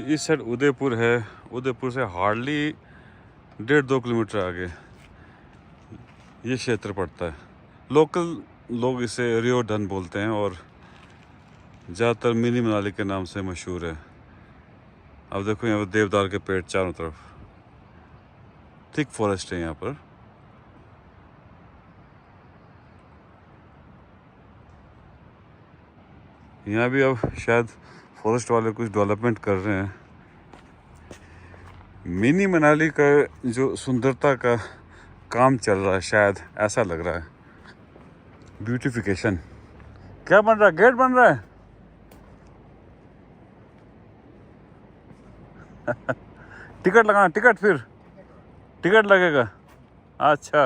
इस साइड उदयपुर है। उदयपुर से हार्डली 1.5-2 किलोमीटर आगे ये क्षेत्र पड़ता है। लोकल लोग इसे रियो डन बोलते हैं और ज़्यादातर मिनी मनाली के नाम से मशहूर है। अब देखो यहाँ पर देवदार के पेड़ चारों तरफ, थिक फॉरेस्ट है यहाँ पर। यहाँ भी अब शायद फॉरेस्ट वाले कुछ डेवलपमेंट कर रहे हैं। मिनी मनाली का जो सुंदरता का काम चल रहा है, शायद ऐसा लग रहा है। ब्यूटिफिकेशन क्या बन रहा है? गेट बन रहा है। टिकट लगाना, टिकट फिर टिकट लगेगा। अच्छा,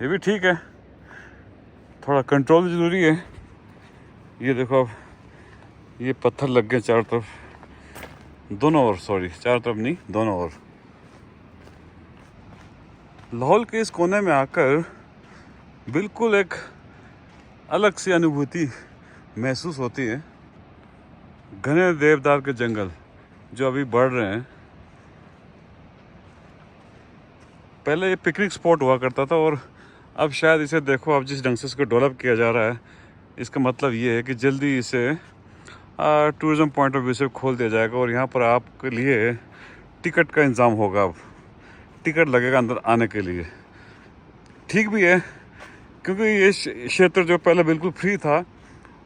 ये भी ठीक है, थोड़ा कंट्रोल ज़रूरी है। ये देखो अब ये पत्थर लग गए चारों तरफ, दोनों ओर, सॉरी चारों तरफ नहीं, दोनों ओर। लाहौल के इस कोने में आकर बिल्कुल एक अलग सी अनुभूति महसूस होती है। घने देवदार के जंगल जो अभी बढ़ रहे हैं। पहले ये पिकनिक स्पॉट हुआ करता था और अब शायद इसे देखो, अब जिस ढंग से इसको डेवलप किया जा रहा है, इसका मतलब ये है कि जल्दी इसे टूरिज़्म पॉइंट ऑफ व्यू से खोल दिया जाएगा और यहाँ पर आपके लिए टिकट का इंतज़ाम होगा। अब टिकट लगेगा अंदर आने के लिए। ठीक भी है, क्योंकि ये क्षेत्र जो पहले बिल्कुल फ्री था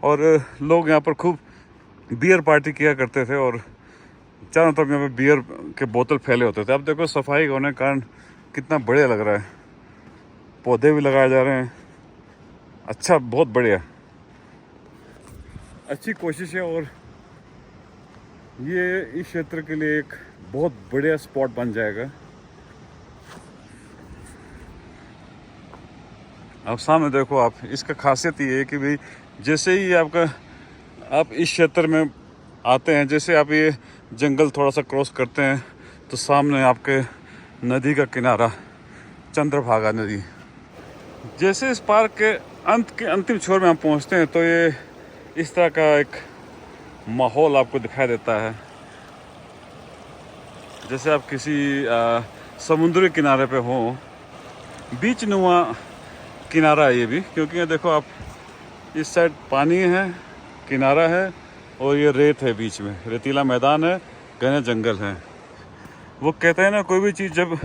और लोग यहाँ पर खूब बियर पार्टी किया करते थे और चारों तरफ यहाँ पर बियर के बोतल फैले होते थे। अब देखो सफाई होने के कारण कितना बढ़िया लग रहा है, पौधे भी लगाए जा रहे हैं। अच्छा, बहुत बढ़िया, अच्छी कोशिश है और ये इस क्षेत्र के लिए एक बहुत बढ़िया स्पॉट बन जाएगा। अब सामने देखो आप, इसका खासियत ये है कि भाई जैसे ही आप इस क्षेत्र में आते हैं, जैसे आप ये जंगल थोड़ा सा क्रॉस करते हैं तो सामने आपके नदी का किनारा, चंद्रभागा नदी। जैसे इस पार्क के अंतिम छोर में हम पहुंचते हैं तो ये इस तरह का एक माहौल आपको दिखाई देता है, जैसे आप किसी समुद्री किनारे पे हो। बीच नुमा किनारा है ये भी, क्योंकि ये देखो आप, इस साइड पानी है, किनारा है और ये रेत है, बीच में रेतीला मैदान है, घने जंगल हैं। वो कहते हैं ना, कोई भी चीज़ जब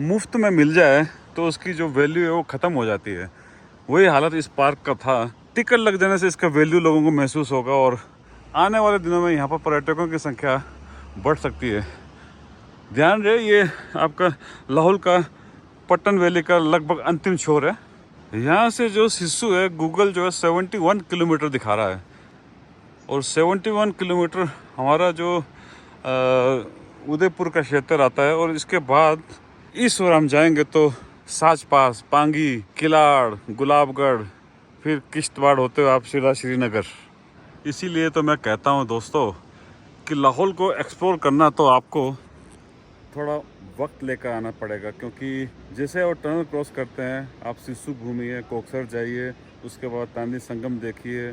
मुफ्त में मिल जाए तो उसकी जो वैल्यू है वो ख़त्म हो जाती है। वही हालत इस पार्क का था। टिकट लग जाने से इसका वैल्यू लोगों को महसूस होगा और आने वाले दिनों में यहाँ पर पर्यटकों की संख्या बढ़ सकती है। ध्यान रहे, ये आपका लाहौल का पट्टन वैली का लगभग अंतिम छोर है। यहाँ से जो सिस्सू है, गूगल जो है 71 किलोमीटर दिखा रहा है और 71 किलोमीटर हमारा जो उदयपुर का क्षेत्र आता है। और इसके बाद इस ओर हम जाएंगे तो साच पास, पांगी, किलाड़, गुलाबगढ़, फिर किश्तवाड़ होते हुए आप सीधा श्रीनगर। इसीलिए तो मैं कहता हूँ दोस्तों कि लाहौल को एक्सप्लोर करना तो आपको थोड़ा वक्त लेकर आना पड़ेगा, क्योंकि जैसे वो टनल क्रॉस करते हैं, आप सिस्सू घूमिए, कोकसर जाइए, उसके बाद तांदी संगम देखिए,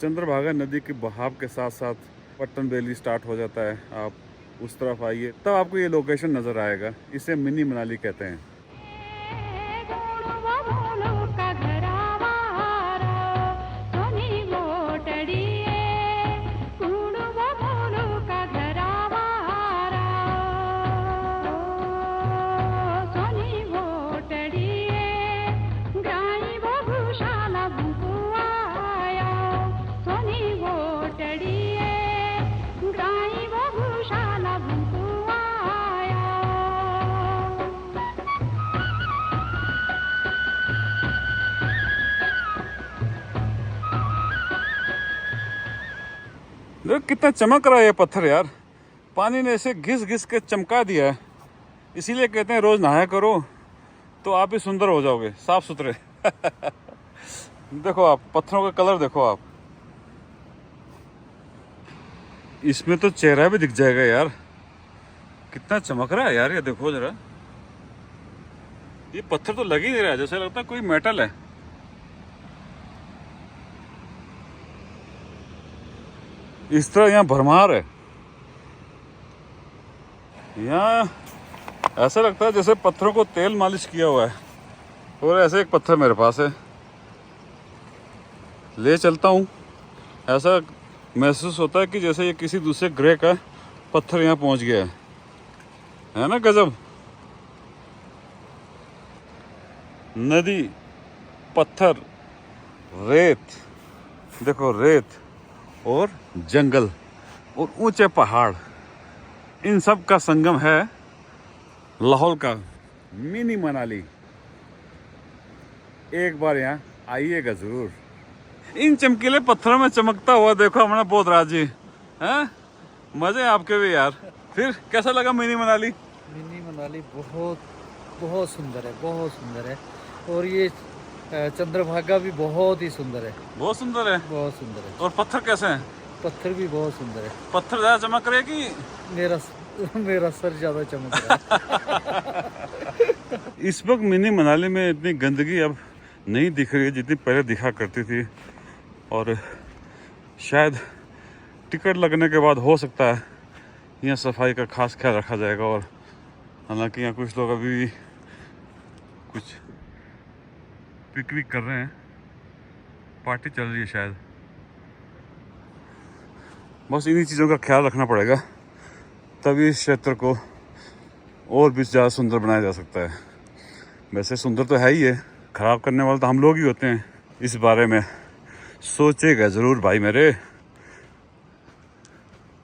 चंद्रभागा नदी के बहाव के साथ साथ पट्टन वैली स्टार्ट हो जाता है। आप उस तरफ आइए तब आपको ये लोकेशन नज़र आएगा। इसे मिनी मनाली कहते हैं। देख कितना चमक रहा है ये पत्थर यार, पानी ने इसे घिस घिस के चमका दिया है। इसीलिए कहते हैं रोज नहाया करो तो आप भी सुंदर हो जाओगे, साफ सुथरे। देखो आप, पत्थरों का कलर देखो आप, इसमें तो चेहरा भी दिख जाएगा यार, कितना चमक रहा है यार। ये देखो जरा, ये पत्थर तो लग ही नहीं रहा है, जैसे लगता है कोई मेटल है। इस तरह यहाँ भरमार है, यहाँ ऐसा लगता है जैसे पत्थरों को तेल मालिश किया हुआ है। और ऐसे एक पत्थर मेरे पास है, ले चलता हूँ। ऐसा महसूस होता है कि जैसे ये किसी दूसरे ग्रह का पत्थर यहाँ पहुँच गया है ना। गजब। नदी, पत्थर, रेत, देखो रेत और जंगल और ऊंचे पहाड़, इन सब का संगम है लाहौल का मिनी मनाली। एक बार यहाँ आइएगा जरूर। इन चमकीले पत्थरों में चमकता हुआ देखो हमारा बोधराज जी हैं। मजे आपके भी यार। फिर कैसा लगा मिनी मनाली? मिनी मनाली बहुत बहुत सुंदर है, बहुत सुंदर है। और ये चंद्रभागा भी बहुत ही सुंदर है, बहुत सुंदर है। बहुत सुंदर है। और पत्थर कैसे हैं? पत्थर भी बहुत सुंदर है। पत्थर ज्यादा चमक रहे कि मेरा सर ज्यादा चमक रहा है। इस वक्त मिनी मनाली में इतनी गंदगी अब नहीं दिख रही है जितनी पहले दिखा करती थी। और शायद टिकट लगने के बाद हो सकता है यहाँ सफाई का खास ख्याल रखा जाएगा। और हालांकि यहाँ कुछ लोग अभी भी कुछ पिकनिक कर रहे हैं, पार्टी चल रही है शायद। बस इन्हीं चीज़ों का ख्याल रखना पड़ेगा, तभी इस क्षेत्र को और भी ज़्यादा सुंदर बनाया जा सकता है। वैसे सुंदर तो है ही है, खराब करने वाले तो हम लोग ही होते हैं। इस बारे में सोचेगा ज़रूर भाई मेरे।